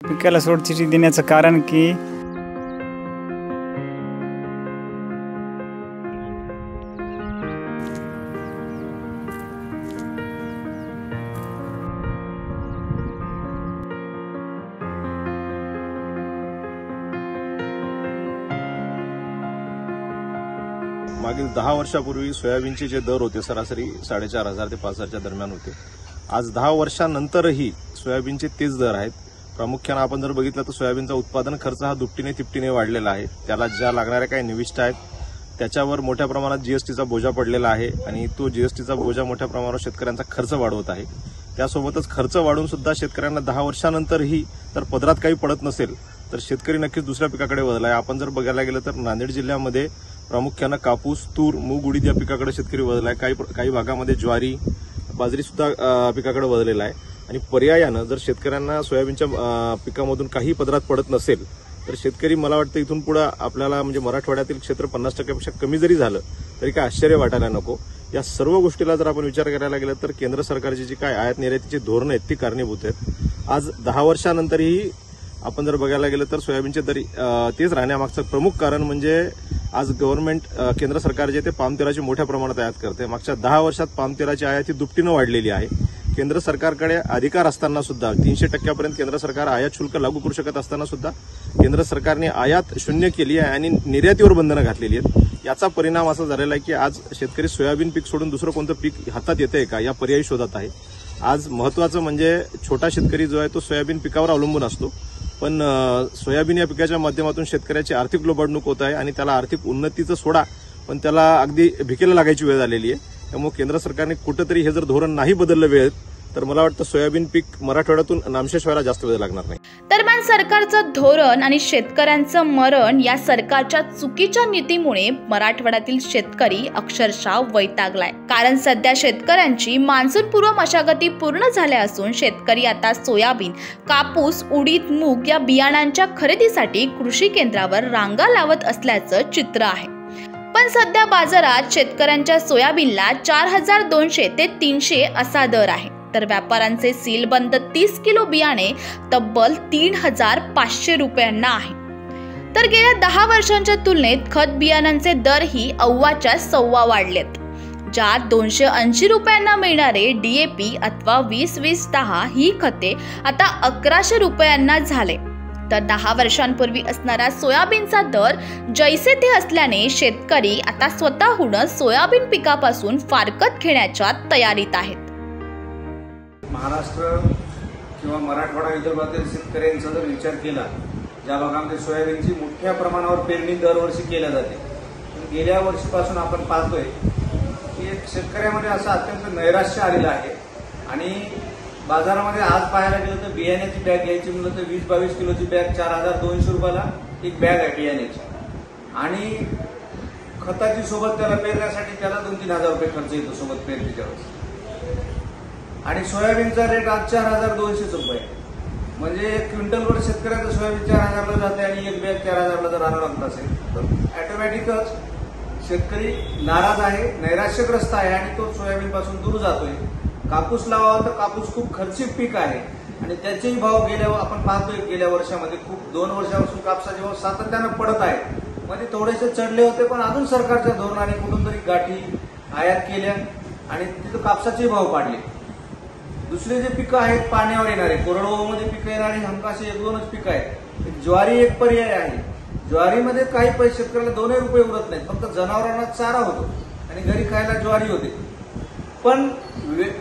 पिकाला सोडचिठ्ठी देण्याचं कारण की मागील 10 वर्षापूर्वी सोयाबीनचे जे दर होते सरासरी 4,500 ते 5,000च्या दरम्यान होते। आज 10 वर्षांनंतरही सोयाबीनचे तेच दर आहेत। प्रामुख्याने आपण जर बघितलं तर सोयाबीनचा उत्पादन खर्च हा दुपटीने तिपटीने वाढलेला आहे। त्याला ज्या लागणाऱ्या काही निविष्ठा आहेत त्याच्यावर मोठ्या प्रमाणात जीएसटीचा बोजा पडलेला आहे आणि तो जीएसटीचा बोजा मोठ्या प्रमाणावर शेतकऱ्यांचा खर्च वाढवत आहे। त्यासोबतच खर्च वाढून सुद्धा शेतकऱ्यांना 10 वर्षांनंतरही तर पदरात काही पडत नसेल तर शेतकरी नक्कीच दुसऱ्या पिकाकडे वळला आहे। आपण जर बघायला गेलं तर नांदेड जिल्ह्यामध्ये प्रामुख्याने कापूस, तूर, मूग, उडीद या पिकाकडे शेतकरी वळला आहे। काही भागामध्ये ज्वारी, बाजरी सुद्धा पिकाकडे वळलेला आहे आणि पर्यायानं जर शेतकऱ्यांना सोयाबीनच्या पिकामधून काही पदरात पडत नसेल तर शेतकरी मला वाटतं इथून पुढे आपल्याला म्हणजे मराठवाड्यातील क्षेत्र 50%पेक्षा कमी जरी झालं तरी काय आश्चर्य वाटायला नको। या सर्व गोष्टीला जर आपण विचार करायला गेलं तर केंद्र सरकारची जी काय आयात निर्यातीची धोरणं आहेत ती कारणीभूत आहेत। आज 10 वर्षानंतरही आपण जर बघायला गेलं तर सोयाबीनचे दर तेच राहण्यामागचं प्रमुख कारण म्हणजे आज गव्हर्नमेंट केंद्र सरकार जे ते पाम तेलाची मोठ्या प्रमाणात आयात करते। मागच्या 10 वर्षात पाम तेलाची आयात ही दुपटीनं वाढलेली आहे। केंद्र सरकारकडे अधिकार असताना सुद्धा 300% केंद्र सरकार आयात शुल्क लागू करू शकत असताना सुद्धा केंद्र सरकारने आयात शून्य केली आहे आणि निर्यातीवर बंधनं घातलेली आहेत। याचा परिणाम असा झालेला आहे की आज शेतकरी सोयाबीन पीक सोडून दुसरं कोणतं पीक हातात येतंय का या पर्यायी शोधत आहे। आज महत्वाचं म्हणजे छोटा शेतकरी जो आहे तो सोयाबीन पिकावर अवलंबून असतो, पण सोयाबीन या पिकाच्या माध्यमातून शेतकऱ्याची आर्थिक लोबाडणूक होत आहे आणि त्याला आर्थिक उन्नतीचं सोडा पण त्याला अगदी भिकेला लागायची वेळ आलेली आहे। त्यामुळे केंद्र सरकारने कुठेतरी हे जर धोरण नाही बदललं वेळेत तर मला वाटतं सोयाबीन पीक मराठवाड्यातून नामशेष व्हायला जास्त वेळ लागणार नाही। दरम्यान सरकारचं धोरण आणि शेतकऱ्यांचं मरण या सरकारच्या चुकीच्या नीतीमुळे मराठवाड्यातील शेतकरी अक्षरशः वैतागलाय। कारण सध्या शेतकऱ्यांची मान्सूनपूर्व मशागती पूर्ण झाल्या असून शेतकरी आता सोयाबीन, कापूस, उडीद, मूग या बियाणांच्या खरेदीसाठी कृषी केंद्रावर रांगा लावत असल्याचं चित्र आहे। पण सध्या बाजारात शेतकऱ्यांच्या सोयाबीनला 4,200 ते 300 असा दर आहे, तर व्यापाऱ्यांचे सीलबंद 30 किलो बियाणे तब्बल 3,500 रुपयांना आहे। तर गेल्या 10 वर्षांच्या तुलनेत खत बियाणांचे दरही अव्वाच्या सव्वा वाढलेत, ज्यात 280 रुपयांना मिळणारे डीएपी अथवा 20-20-10 ही खते आता 1,100 रुपयांना झाले। तर 10 वर्षांपूर्वी असणारा सोयाबीनचा दर जैसे ते असल्याने शेतकरी आता स्वतःहून सोयाबीन पिकापासून फारकत घेण्याच्या तयारीत आहेत। महाराष्ट्र किंवा मराठवाडा विदर्भातील शेतकऱ्यांचा जर विचार केला, ज्या भागामध्ये सोयाबीनची मोठ्या प्रमाणावर पेरणी दरवर्षी केल्या जाते, गेल्या वर्षीपासून आपण पाहतोय की शेतकऱ्यामध्ये असं अत्यंत नैराश्य आलेलं आहे आणि बाजारामध्ये आज पाहायला गेलं तर बियाण्याची बॅग घ्यायची म्हणलं तर 20-22 किलोची बॅग 4,200 रुपयाला एक बॅग आहे बियाण्याची आणि खताची सोबत त्याला पेरण्यासाठी त्याला 2-3 हजार रुपये खर्च येतो सोबत पेरणीच्या वेळेस आणि सोयाबीनचा रेट आज 4,200 रुपये म्हणजे एक क्विंटलवर शेतकऱ्याचं सोयाबीन 4,000ला जाते आणि एक बॅग 4,000ला जर आणावं लागत असेल तर ऑटोमॅटिकच शेतकरी नाराज आहे, नैराश्यग्रस्त आहे आणि तो सोयाबीन पासून दूर जातोय। कापूस लावावा तर कापूस खूप खर्चिक पीक आहे आणि त्याचेही भाव आपण पाहतोय गेल्या वर्षामध्ये खूप 2 वर्षापासून कापसाचे भाव सातत्यानं पडत आहेत। मध्ये थोडेसे चढले होते पण अजून सरकारच्या धोरणाने कुठून तरी गाठी आयात केल्या आणि तिथं कापसाचे भाव वाढले। दुसरे जे पिकं आहेत पाण्यावर येणारे, कोरडवाहूमध्ये पिकं येणारे हमखास 1-2च पिकं आहेत। ज्वारी एक पर्याय आहे। ज्वारीमध्ये काही पैसे शेतकऱ्याला 2 रुपये उरत नाहीत, फक्त जनावरांना चारा होतो आणि घरी खायला ज्वारी होते, पण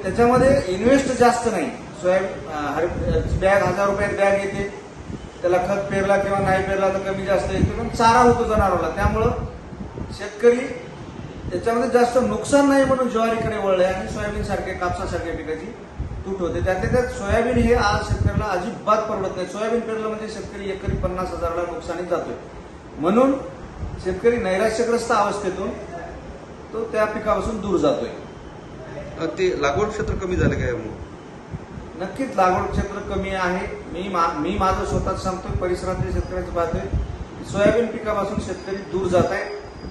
त्याच्यामध्ये इन्व्हेस्ट जास्त नाही। सोयाबीन बॅग 1,000 रुपयात बॅग येते, त्याला खत पेरला किंवा नाही पेरला तर कमी जास्त येते, पण चारा होतो जनावरांना, त्यामुळं शेतकरी त्याच्यामध्ये जास्त नुकसान नाही म्हणून ज्वारीकडे वळले आणि सोयाबीन सारखे कापसासारख्या पिकाची तूट होते। त्यात सोयाबीन हे आज शेतकऱ्याला अजिबात परवडत नाही। सोयाबीन पेरलं म्हणजे शेतकरी एकरी 50,000ला नुकसानीत जातोय, म्हणून शेतकरी नैराश्यग्रस्त अवस्थेतून तो त्या पिकापासून दूर जातोय। ते लागवड क्षेत्र कमी झालं काय? नक्कीच लागवड क्षेत्र कमी आहे। मी माझं स्वतःच सांगतोय, परिसरातील शेतकऱ्यांचं पाहतोय सोयाबीन पिकापासून शेतकरी दूर जात आहे।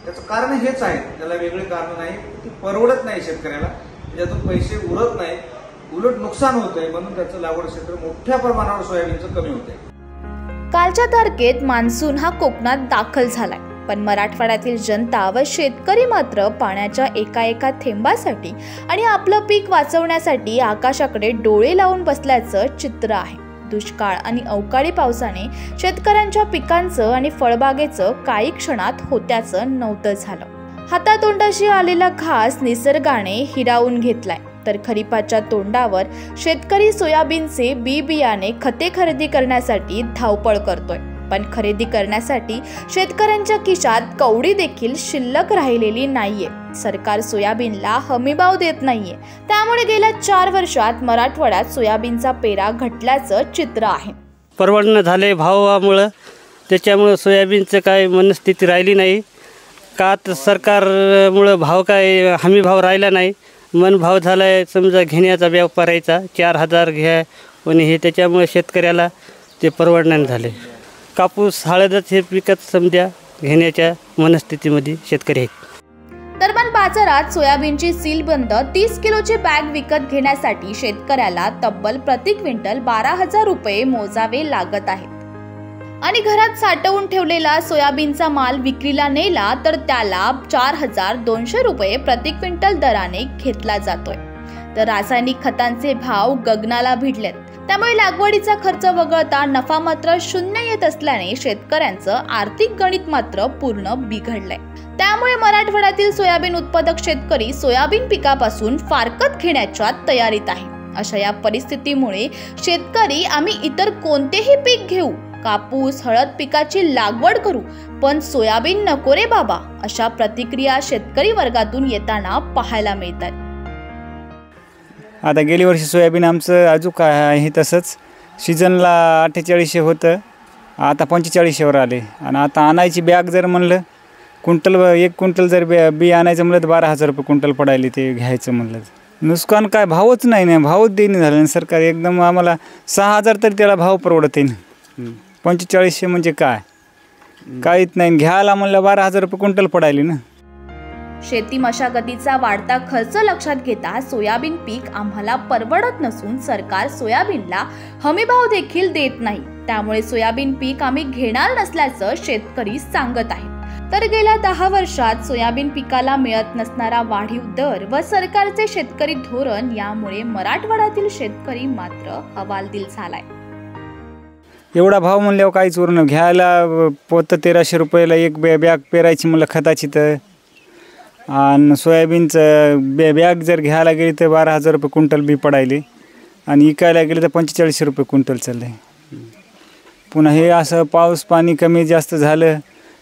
त्याचं कारण हेच आहे, त्याला वेगळे कारण नाही, ती परवडत नाही शेतकऱ्याला, त्यातून पैसे उरत नाही, उलट नुकसान होत आहे, म्हणून त्याचं लागवड क्षेत्र मोठ्या प्रमाणावर सोयाबीनचं कमी होत आहे। कालच्या तारखेत मान्सून हा कोकणात दाखल झालाय, पण मराठवाड्यातील जनता व शेतकरी मात्र पाण्याच्या एका थेंबासाठी आणि आपलं पीक वाचवण्यासाठी आकाशाकडे डोळे लावून बसल्याचं चित्र आहे. दुष्काळ आणि अवकाळी पावसाने शेतकऱ्यांच्या पिकांचं आणि फळबागेचं काही क्षणात होत्याचं नव्हतं झालं. हातातोंडाशी आलेला घास निसर्गाने हिरावून घेतलाय, तर खरीपाच्या तोंडावर शेतकरी सोयाबीनचे बियाणे खते खरेदी करण्यासाठी धावपळ करतोय. पण खरेदी करण्यासाठी शेतकऱ्यांच्या खिशात कवडी देखील शिल्लक राहिलेली नाहीये. सरकार सोयाबीनला हमीभाव देत नाहीये, त्यामुळे गेल्या 4 वर्षात मराठवाड्यात सोयाबीनचा पेरा घटल्याचं चित्र आहे. परवडणं झाले भावामुळं, त्याच्यामुळं सोयाबीनचं काय मनस्थिती राहिली नाही का. तर सरकारमुळं भाव काय हमी भाव राहिला नाही, मन भाव झाला आहे. समजा घेण्याचा व्यापारायचा 4,000 घ्या आणि हे, त्याच्यामुळे शेतकऱ्याला ते परवडण्याने झाले. कापूस हळदच हे पिकत समजा घेण्याच्या मनस्थितीमध्ये शेतकरी आहेत. दरम्यान बाजारात सोयाबीनची सीलबंद 30 किलोची बॅग विकत घेण्यासाठी शेतकऱ्याला तब्बल प्रति क्विंटल 12,000 रुपये मोजावे लागत आहेत. आणि घरात साठवून ठेवलेला सोयाबीनचा माल विक्रीला नेला तर त्याला 4,200 रुपये प्रति क्विंटल दराने घेतला जातोय. तर रासायनिक खतांचे भाव गगनाला भिडलेत, त्यामुळे लागवडीचा खर्च वगळता नफा मात्र शून्य येत असल्याने शेतकऱ्यांचं आर्थिक गणित मात्र पूर्ण बिघडलंय. त्यामुळे मराठवाड्यातील सोयाबीन उत्पादक शेतकरी सोयाबीन पिकापासून फारकत घेण्याच्या तयारीत आहे. अशा या परिस्थितीमुळे शेतकरी आम्ही इतर कोणतेही पीक घेऊ, कापूस हळद पिकाची लागवड करू, पण सोयाबीन नको रे बाबा, अशा प्रतिक्रिया शेतकरी वर्गातून येताना पाहायला मिळतात. आता गेली वर्षी सोयाबीन आमचं अजून काय आहे तसंच सीझनला 4800 होतं, आता 4500वर आले. आणि आता आणायची बॅग जर म्हणलं एक क्विंटल जर बी आणायचं म्हणलं तर 12,000 रुपये क्विंटल पडायले. ते घ्यायचं म्हणलं नुकसान काय, भावच नाही, भावच देणे झालं ना सरकार. एकदम आम्हाला 6,000 तरी त्याला भाव परवडते ना. 4500 म्हणजे काय, काहीच नाही. घ्यायला म्हणलं 12,000 रुपये क्विंटल पडायले ना. शेती मशागतीचा वाढता खर्च लक्षात घेता सोयाबीन पीक आम्हाला परवडत नसून सरकार सोयाबीनला हमीभाव देखील देत नाही. त्यामुळे सोयाबीन पीक आम्ही घेणार नसल्याचं शेतकरी सांगत आहेत. तर गेल्या 10 वर्षात सोयाबीन पिकाला मिळत नसणारा वाढीव दर व सरकारचे शेतकरी धोरण यामुळे मराठवाड्यातील शेतकरी मात्र हवालदिल झालाय. एवढा भाव म्हणल्यावर काहीच उरलं. घ्यायला पोतं 1300 रुपयाला एक बॅग पेरायची म्हणलं खताची, तर आणि सोयाबीनचं बॅग जर घ्यायला गेली तर 12,000 रुपये क्विंटल बी पडायले आणि विकायला गेले तर 4500 रुपये क्विंटल चाललं आहे. पुन्हा हे असं पाऊस पाणी कमी जास्त झालं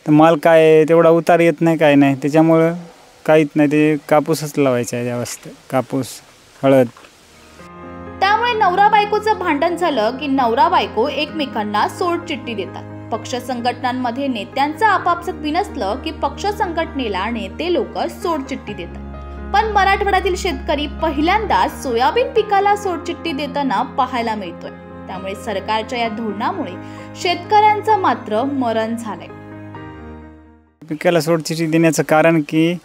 तर माल काय तेवढा उतार येत नाही, काय नाही. त्याच्यामुळं काहीच नाही, ते कापूसच लावायचं आहे जास्त, कापूस हळद. त्यामुळे नवरा बायकोचं भांडण झालं की नवरा बायको एकमेकांना सोडचिठ्ठी देतात. पक्ष संघटनांमध्ये नेत्यांचं आपापसात बिनसलं की पक्ष संघटनेला नेते लोक सोडचिठ्ठी देतात. पण मराठवाड्यातील शेतकरी पहिल्यांदाच सोयाबीन पिकाला सोडचिठ्ठी देताना पाहायला मिळतोय. त्यामुळे सरकारच्या या धोरणामुळे शेतकऱ्यांचं मात्र मरण झालंय. पिकाला सोडचिठ्ठी देण्याचं कारण की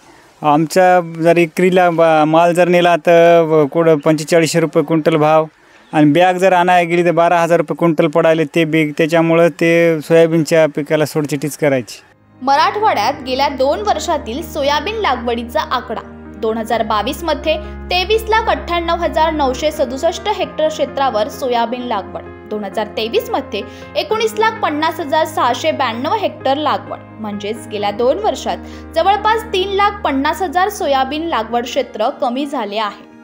आमच्या जर विक्रीला माल जर नेला तर कुठं 4500 रुपये क्विंटल भाव आणि बॅग जर आणायला गेली तर 12,000 रुपये क्विंटल पडायले ते बीग. त्याच्यामुळं ते सोयाबीनच्या पिकाला सोडचिठ्ठीच करायची. मराठवाड्यात गेल्या 2 वर्षातील सोयाबीन लागवडीचा आकडा 2022 मध्ये 23,98,967 हेक्टर क्षेत्रावर सोयाबीन लागवड, 2023 मध्ये 19,50,692 हेक्टर लागवड. म्हणजेच गेल्या 2 वर्षात जवळपास 3,50,000 सोयाबीन लागवड क्षेत्र कमी झाले आहे.